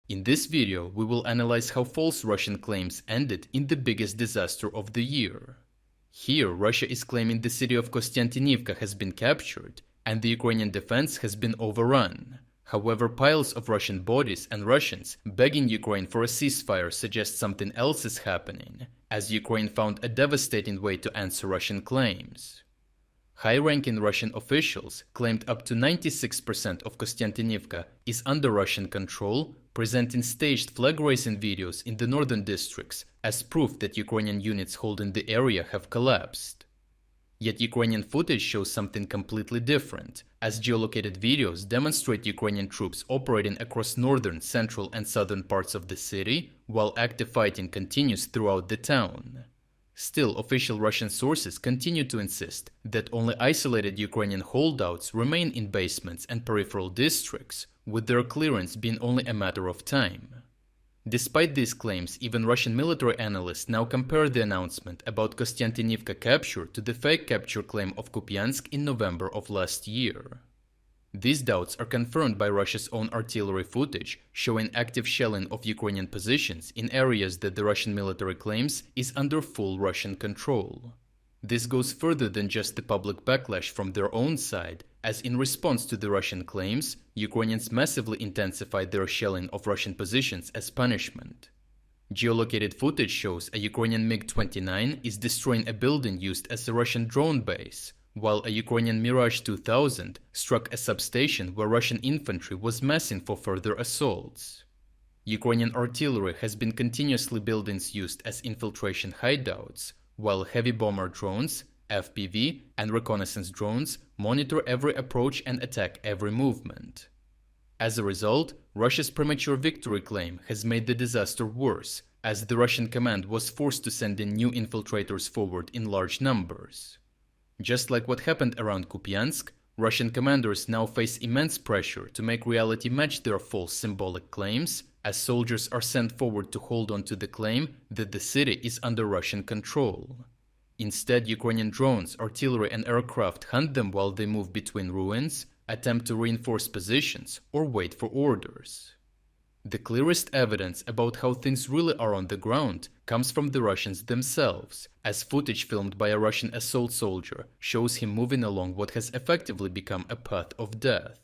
In this video, we will analyze how false Russian claims ended in the biggest disaster of the year. Here, Russia is claiming the city of Kostiantynivka has been captured and the Ukrainian defense has been overrun. However, piles of Russian bodies and Russians begging Ukraine for a ceasefire suggest something else is happening, as Ukraine found a devastating way to answer Russian claims. High-ranking Russian officials claimed up to 96% of Kostiantynivka is under Russian control, presenting staged flag-raising videos in the northern districts as proof that Ukrainian units holding the area have collapsed. Yet Ukrainian footage shows something completely different, as geolocated videos demonstrate Ukrainian troops operating across northern, central and southern parts of the city, while active fighting continues throughout the town. Still, official Russian sources continue to insist that only isolated Ukrainian holdouts remain in basements and peripheral districts, with their clearance being only a matter of time. Despite these claims, even Russian military analysts now compare the announcement about Kostiantynivka capture to the fake capture claim of Kupiansk in November of last year. These doubts are confirmed by Russia's own artillery footage, showing active shelling of Ukrainian positions in areas that the Russian military claims is under full Russian control. This goes further than just the public backlash from their own side, as in response to the Russian claims, Ukrainians massively intensified their shelling of Russian positions as punishment. Geolocated footage shows a Ukrainian MiG-29 is destroying a building used as a Russian drone base, while a Ukrainian Mirage 2000 struck a substation where Russian infantry was massing for further assaults. Ukrainian artillery has been continuously buildings used as infiltration hideouts, while heavy bomber drones, FPV, and reconnaissance drones monitor every approach and attack every movement. As a result, Russia's premature victory claim has made the disaster worse, as the Russian command was forced to send in new infiltrators forward in large numbers. Just like what happened around Kupiansk, Russian commanders now face immense pressure to make reality match their false symbolic claims, as soldiers are sent forward to hold on to the claim that the city is under Russian control. Instead, Ukrainian drones, artillery and aircraft hunt them while they move between ruins, attempt to reinforce positions, or wait for orders. The clearest evidence about how things really are on the ground comes from the Russians themselves, as footage filmed by a Russian assault soldier shows him moving along what has effectively become a path of death.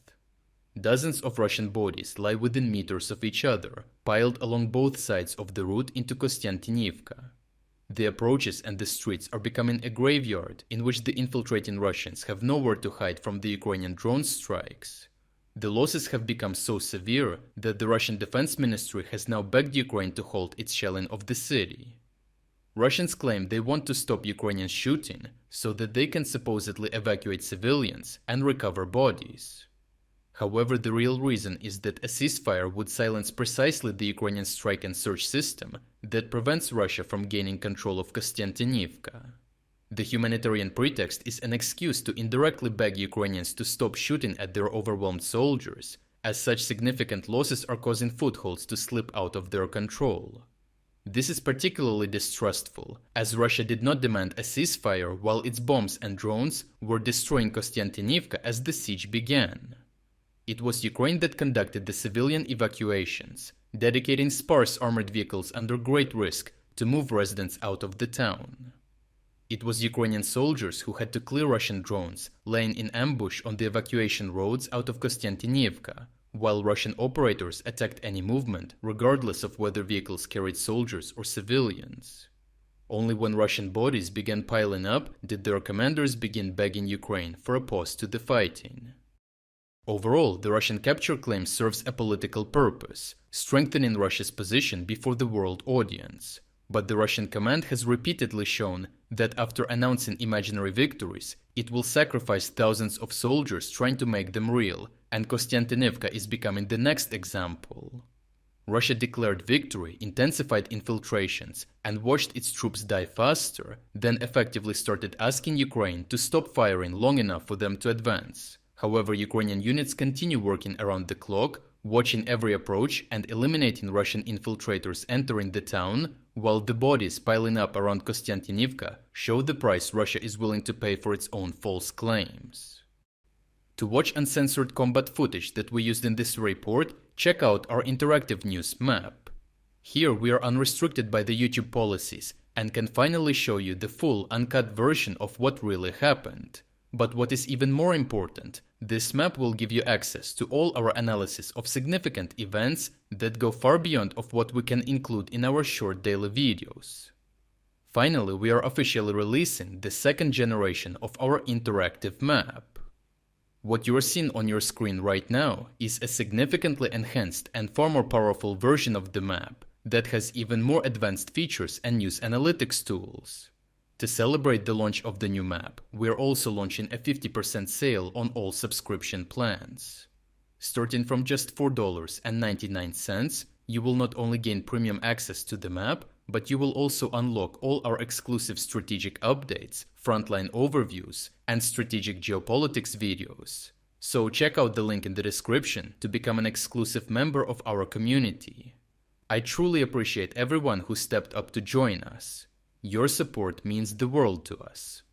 Dozens of Russian bodies lie within meters of each other, piled along both sides of the route into Kostiantynivka. The approaches and the streets are becoming a graveyard in which the infiltrating Russians have nowhere to hide from the Ukrainian drone strikes. The losses have become so severe that the Russian Defense Ministry has now begged Ukraine to halt its shelling of the city. Russians claim they want to stop Ukrainian shooting so that they can supposedly evacuate civilians and recover bodies. However, the real reason is that a ceasefire would silence precisely the Ukrainian strike and search system that prevents Russia from gaining control of Kostiantynivka. The humanitarian pretext is an excuse to indirectly beg Ukrainians to stop shooting at their overwhelmed soldiers, as such significant losses are causing footholds to slip out of their control. This is particularly distrustful, as Russia did not demand a ceasefire while its bombs and drones were destroying Kostiantynivka as the siege began. It was Ukraine that conducted the civilian evacuations, dedicating sparse armored vehicles under great risk to move residents out of the town. It was Ukrainian soldiers who had to clear Russian drones, laying in ambush on the evacuation roads out of Kostiantynivka, while Russian operators attacked any movement, regardless of whether vehicles carried soldiers or civilians. Only when Russian bodies began piling up did their commanders begin begging Ukraine for a pause to the fighting. Overall, the Russian capture claim serves a political purpose, strengthening Russia's position before the world audience. But the Russian command has repeatedly shown that after announcing imaginary victories, it will sacrifice thousands of soldiers trying to make them real, and Kostiantynivka is becoming the next example. Russia declared victory, intensified infiltrations, and watched its troops die faster, then effectively started asking Ukraine to stop firing long enough for them to advance. However, Ukrainian units continue working around the clock, watching every approach and eliminating Russian infiltrators entering the town, while the bodies piling up around Kostiantynivka show the price Russia is willing to pay for its own false claims. To watch uncensored combat footage that we used in this report, check out our interactive news map. Here we are unrestricted by the YouTube policies and can finally show you the full uncut version of what really happened. But what is even more important, this map will give you access to all our analysis of significant events that go far beyond of what we can include in our short daily videos. Finally, we are officially releasing the second generation of our interactive map. What you are seeing on your screen right now is a significantly enhanced and far more powerful version of the map that has even more advanced features and news analytics tools. To celebrate the launch of the new map, we are also launching a 50% sale on all subscription plans. Starting from just $4.99, you will not only gain premium access to the map, but you will also unlock all our exclusive strategic updates, frontline overviews, and strategic geopolitics videos. So check out the link in the description to become an exclusive member of our community. I truly appreciate everyone who stepped up to join us. Your support means the world to us.